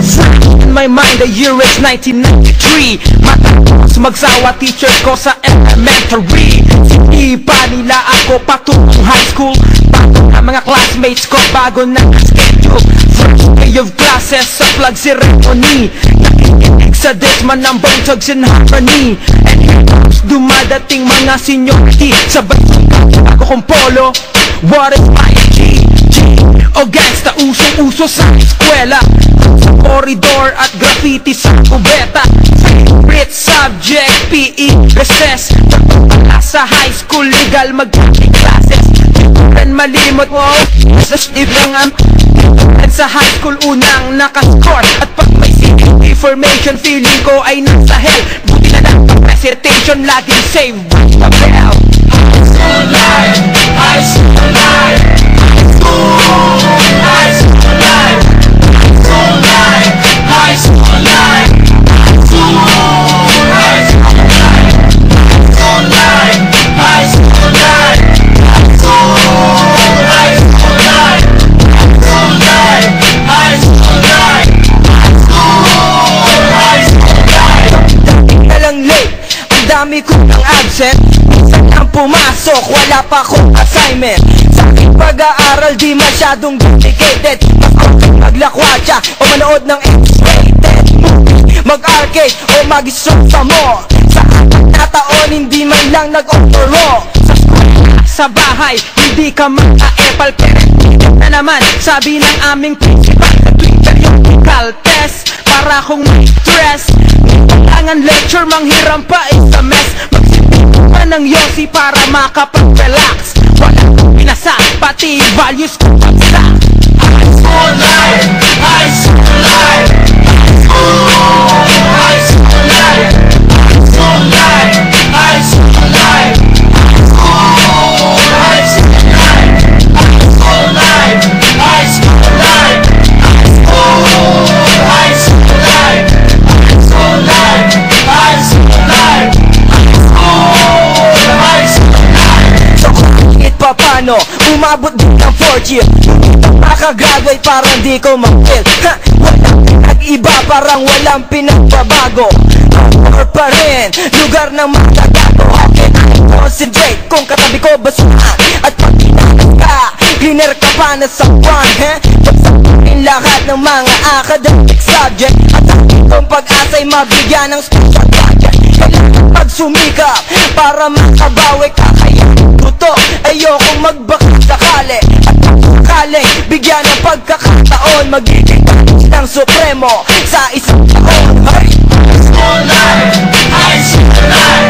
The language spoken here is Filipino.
fresh in my mind, the year is 1993. Matapos magsawa teacher ko sa elementary. Sinipa nila ako patungong high school. Bago na mga classmates ko, bago na schedule. First day of classes sa flag ceremony. Nakikinig sa desma ng Bone Thugs and Harmony. And here comes dumadating mga seniority. Sabay bago kong polo, what is my G? O gangsta, usong-uso sa eskwela, sa koridor at graffiti sa kubeta. Favorite subject, PE, recess. Pagpapala sa high school, legal mag-classes. Then malimot, wow, sa ibang sa high school unang nakascore. At pag may CCTV formation, feeling ko ay nasa hell. Buti na lang pag recitation, laging save by the bell. High school life, high school life, high school life, high school life, high school life, high school life, high school life, high school life, high school life, high school life, high school life, high school life. Dating na lang late, ang dami ko ng absent. Minsan nang pumasok, wala pa akong assignment. Sa aking pag-aaral, di masyadong dedicated. Mas okay maglakwatsa o manood ng X-rated movie, mag-arcade o mag-stroke sa mall. Sa apat na taon, hindi man lang nag-overall. Sa school, sa bahay, hindi ka maka-epal. Pero na naman, sabi ng aming principal sa Twitter yung medical test. Para akong may stress, kailangan lecture, manghiram pa isa mess. Magsipin pa ng yosi para makapag-relax. Walang pinasa, pati values ko pagsa. High school life, high school life, high school life, high school life, high school life, high school life, high school life, high school life, high school life, high school life, high school life, high school life, high school life. So kahit pa paano, umabot din ng 4th year. Makagraduate parang di ko mag-fail. Walang pinag-iba, parang walang pinagbabago. Or pa rin, lugar ng matagago. Okay na concentrate kung katabi ko basuhan. At pag tinakas ka, cleaner ka pa na sa one. Pagsabihin lahat ng mga academic subject. At aking kong pag-asa'y mabigyan ng special budget. Kailangan pagsumikap para makabawi ka. Kaya tuto, ayokong magbaka sakali. At sakaling bigyan ng pagkakataon, magiging ng supremo sa isang taon. High school life, high school life.